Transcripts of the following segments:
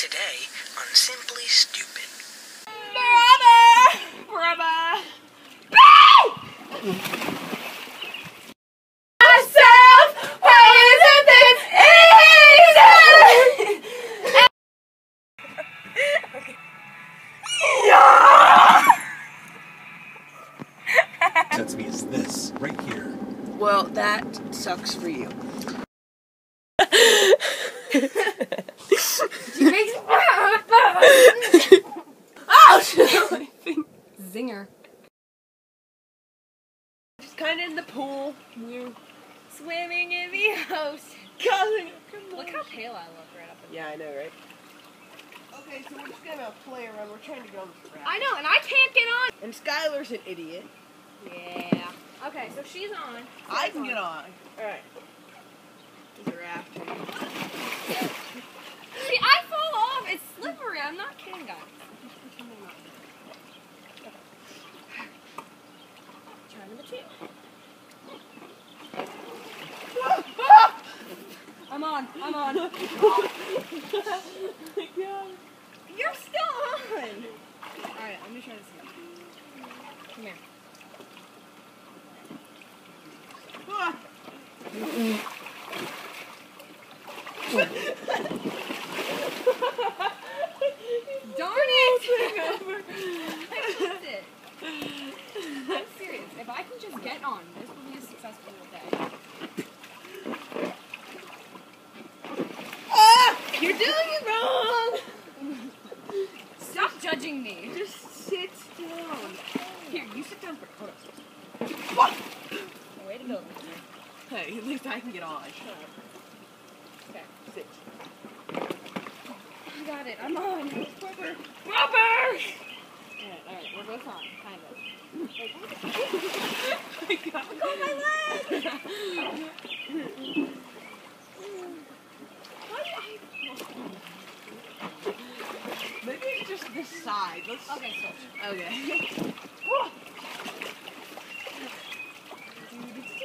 Today on Simply Stupid. Brother! Sets me is this right here. Well, that sucks for you. Zinger. Just kind of in the pool. We're Swimming in the ocean. calling. Look how pale I look right up in Yeah, I know, right? Okay, so we're just gonna play around. We're trying to go on this raft. I know, and I can't get on. And Skylar's an idiot. Yeah. Okay, so she's on. I can get on. Alright. There's a raft here. See, I fall off. It's slippery. I'm not kidding, guys. Try number 2. I'm on. You're still on! Alright, let me try this again. Come here. Ah. Darn it! I missed it. I'm serious. If I can just get on, this will be a successful day. You're doing it wrong! Stop judging me. Just sit down. Here, you sit down first. Hold on. What? Way to go. Hey, at least I can get on. Okay. Sit. You got it. I'm on. Rubber! Alright, we're both on, kind of. Oh my leg! Maybe it's just this side. Let's. Okay, so. Okay.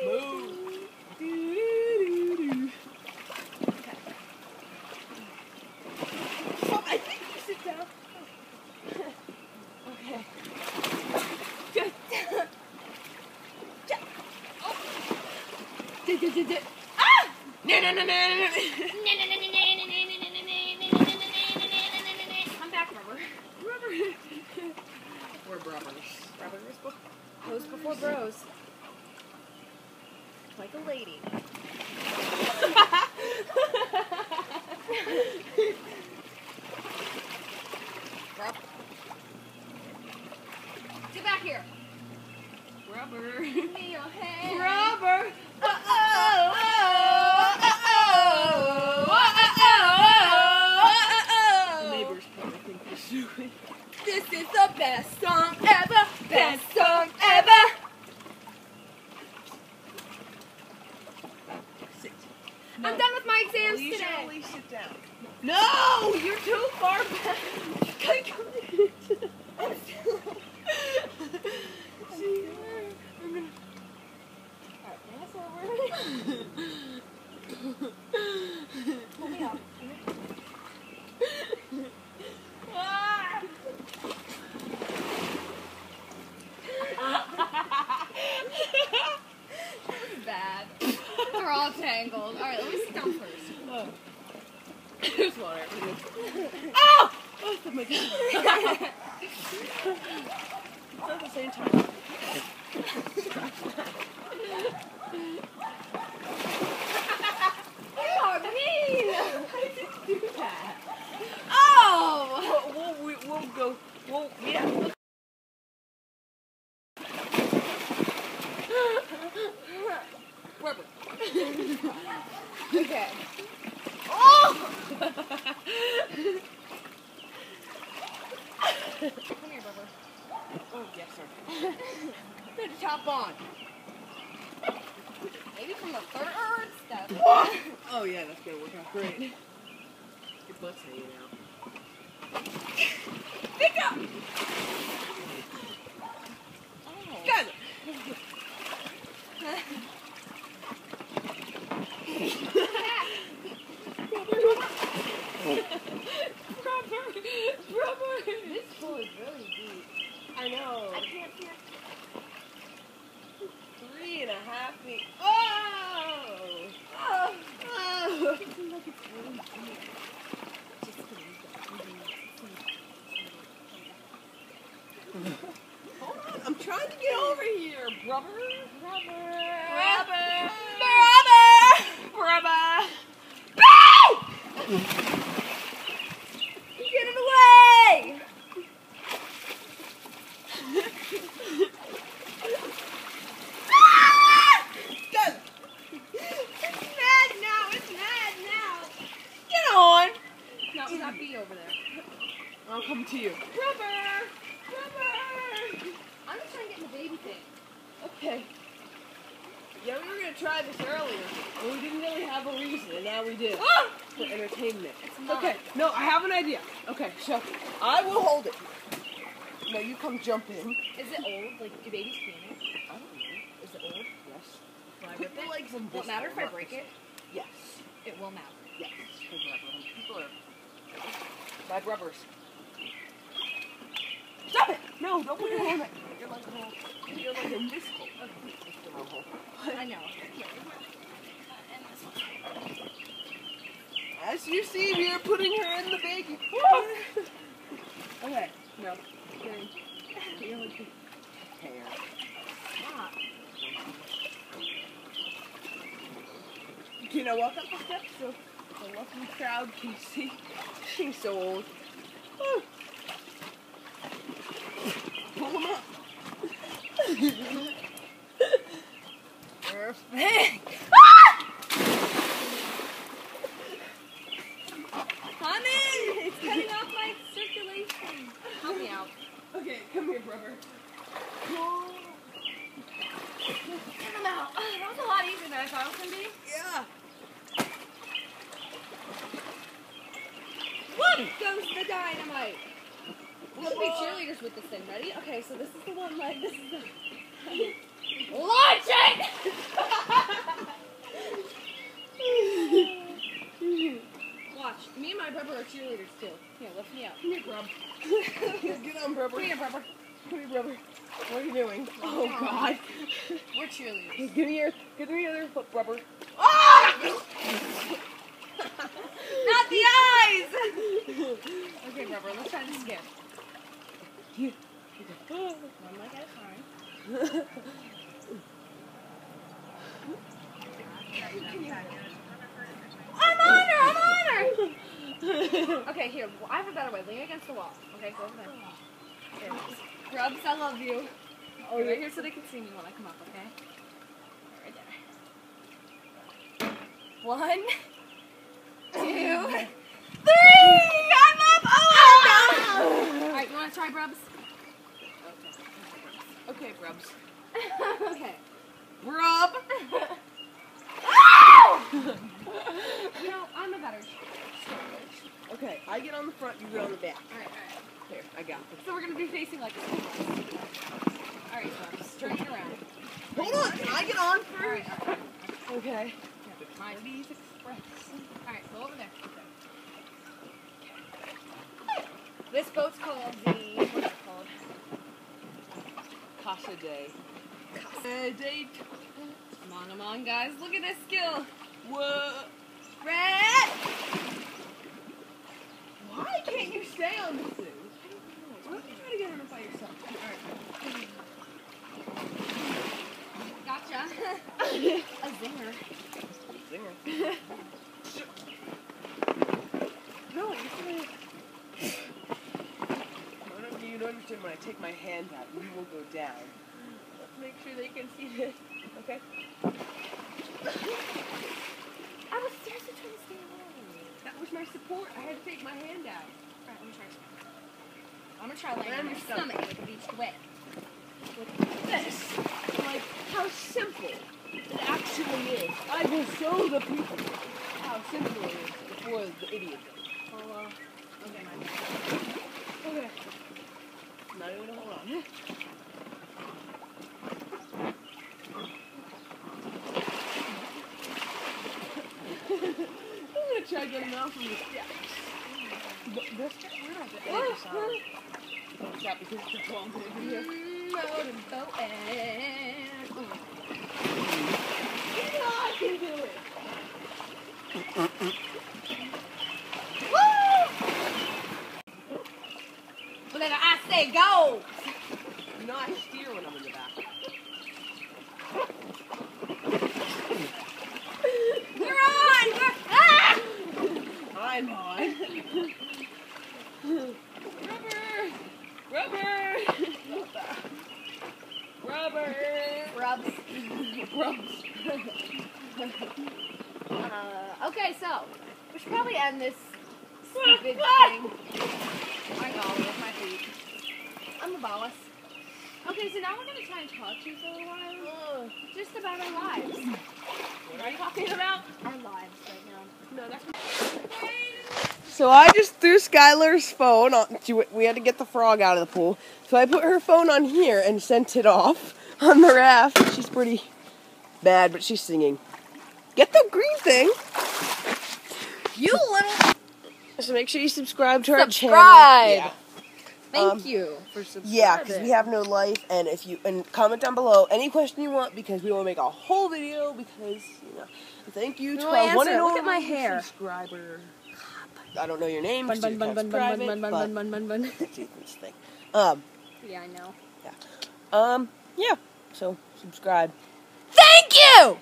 Move. Oh, I think you sit down. Okay. Ah! No. Come back, rubber. We're brothers. Pose before bros. Like a lady. Get back here. Rubber. Give me your hand. Rubber. The neighbors probably think this is stupid. This is the best song ever. Best song ever. Sit. I'm done with my exams You should today. at least sit down. No! You're too far back. See, I'm gonna. Alright, bring us over. Pull me up. Ah! Bad. They're all tangled. Alright, let me sit down first. Oh. There's water. Oh! Oh, my God. It's at the same time. You are mean! I didn't do that. Oh! We'll go. Well, yeah. Rubber. Okay. Oh! Come here, Bubba. Oh, yes, sir. Put the top on. Maybe from the third step. Oh, yeah, that's gonna work out great. Your butt's hanging out. Pick up! Oh. Got it! Rubber! This pool is really deep. I know. I can't see it. 3.5 feet. Oh! Oh! It seems like it's really deep. Just kidding. Hold on, I'm trying to get over here, rubber. Rubber. Get it away! Done. It's mad now. It's mad now. Get on. No, not be over there. I'll come to you. Rubber. I'm just trying to get in the baby thing. Okay. Yeah, we were gonna try this earlier, but we didn't really have a reason, and now we do. For entertainment. not. Okay, no, I have an idea. Okay, so I will hold it. No, you come jump in. Is it old? Like, do babies pee in it? I don't know. Is it old? Yes. Will I Put rip the it? legs in Will it this matter if one, I not break this it? one. Yes. It will matter. Yes. Good rubber. People are bad rubbers. Stop it! No, don't put your hand in it. You're like a in this hole. I know. As you see, we are putting her in the baby. Okay. No. Kidding. You're like a hair. Stop. You know, walk up the steps so the lucky crowd can see. She's so old. Woo. Pull them up. Perfect. I'm in! It's cutting off my circulation. Help me out. Okay, come here, brother. Get them out. That was a lot easier than I thought it was going to be. Yeah. Whoop! Goes the dynamite. We'll be cheerleaders with this thing. Ready? Okay, so this is the one leg. This is the... Launch it! Watch. Me and my brother are cheerleaders too. Here, lift me up. Come here, Grub. Get on, brother. Come here, brother. Come here, brother. What are you doing? Oh, God. We're cheerleaders. Give me your other foot, brother. Not the eyes! Okay, brother, let's try this again. One leg at a time. I'm on her! Okay, here, I have a better way. Lean against the wall. Okay, go over there. There it is. Grubs, I love you. Oh, right here so they can see me when I come up, okay? Right there. 1, 2, 3! I'm up! Oh! Alright, you want to try, Brubs? Okay, Brubs. Okay. Brub! You know, I'm a better Okay, I get on the front, you get on the back. Alright. Here, I got this. So we're going to be facing like this. Alright, Brubs, turn it around. Hold on, can I get on first? Alright. Okay. My V's Express. Alright, go over there. This boat's called the... What's it called? Casa Day. Casa Day. Come on, guys. Look at this skill. What? Red! Why can't you stay on this thing? Why don't you try to get on it by yourself? Gotcha. A zinger. Zinger. No, you don't understand when I take my hand out, you will go down. Let's make sure they can see this. Okay? I was seriously trying to stay alone. That was my support. I had to take my hand out. Alright, let me try something. I'm gonna try laying And on my your stomach. stomach like a beached wet. With this. Like, how simple it actually is. I will show the people how simple it is before the idiot does. Okay, my bad. Okay. Not even hold on. I'm gonna try getting off from the steps. This we're not the edit the sound. Oh, stop because it's a long video. I can do it. Whatever I say, go! No, I steer when I'm in the back. You're on! Ah! I'm on. Rubber! Rubber! Rubs. Rubs. Okay, so we should probably end this stupid thing. I go with my feet. I'm the boss. Okay, so now we're gonna try and talk to you for a while, just about our lives. What are you talking about? Our lives right now. No, that's So I just threw Skylar's phone on. We had to get the frog out of the pool. So I put her phone on here and sent it off on the raft. She's pretty bad, but she's singing. Get the green thing. You little So make sure you subscribe to our channel. Subscribe. Yeah. Thank you for subscribing. Yeah, because we have no life, and if you comment down below any question you want, because we will make a whole video. Because thank you to No, our answer one it. and Look only at my hair. subscriber. I don't know your name. Bun so bun you bun can't bun subscribe bun it, bun bun but bun bun bun bun. that's Ethan's thing. Yeah, I know. Yeah. So subscribe. Thank you.